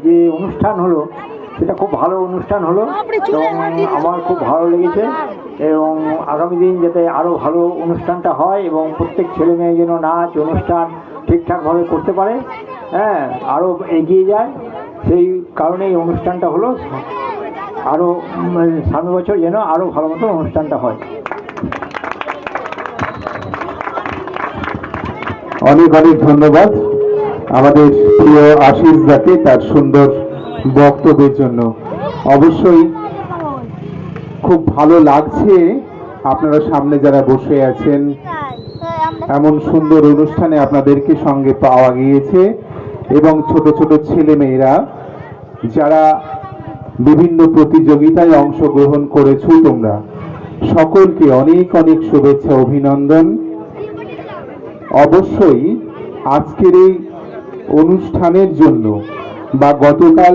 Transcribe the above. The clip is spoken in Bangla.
যে অনুষ্ঠান হলো সেটা খুব ভালো অনুষ্ঠান হলো এবং আমার খুব ভালো লেগেছে এবং আগামী দিন যাতে আরও ভালো অনুষ্ঠানটা হয় এবং প্রত্যেক ছেলে মেয়ে যেন নাচ অনুষ্ঠান ঠিকঠাকভাবে করতে পারে, হ্যাঁ, আরও এগিয়ে যায়। সেই কারণে এই অনুষ্ঠানটা হলো, আরও সামনের বছর যেন আরও ভালো মতো অনুষ্ঠানটা হয়। অনেক অনেক ধন্যবাদ আমাদের প্রিয় আশিস দাকে তার সুন্দর বক্তব্যের জন্য। অবশ্যই খুব ভালো লাগছে আপনারা সামনে যারা বসে আছেন, এমন সুন্দর অনুষ্ঠানে আপনাদেরকে সঙ্গে পাওয়া গিয়েছে এবং ছোট ছোট ছেলে মেয়েরা যারা বিভিন্ন প্রতিযোগিতায় অংশগ্রহণ করেছো, তোমরা সকলকে অনেক অনেক শুভেচ্ছা, অভিনন্দন। অবশ্যই আজকের এই অনুষ্ঠানের জন্য বা গতকাল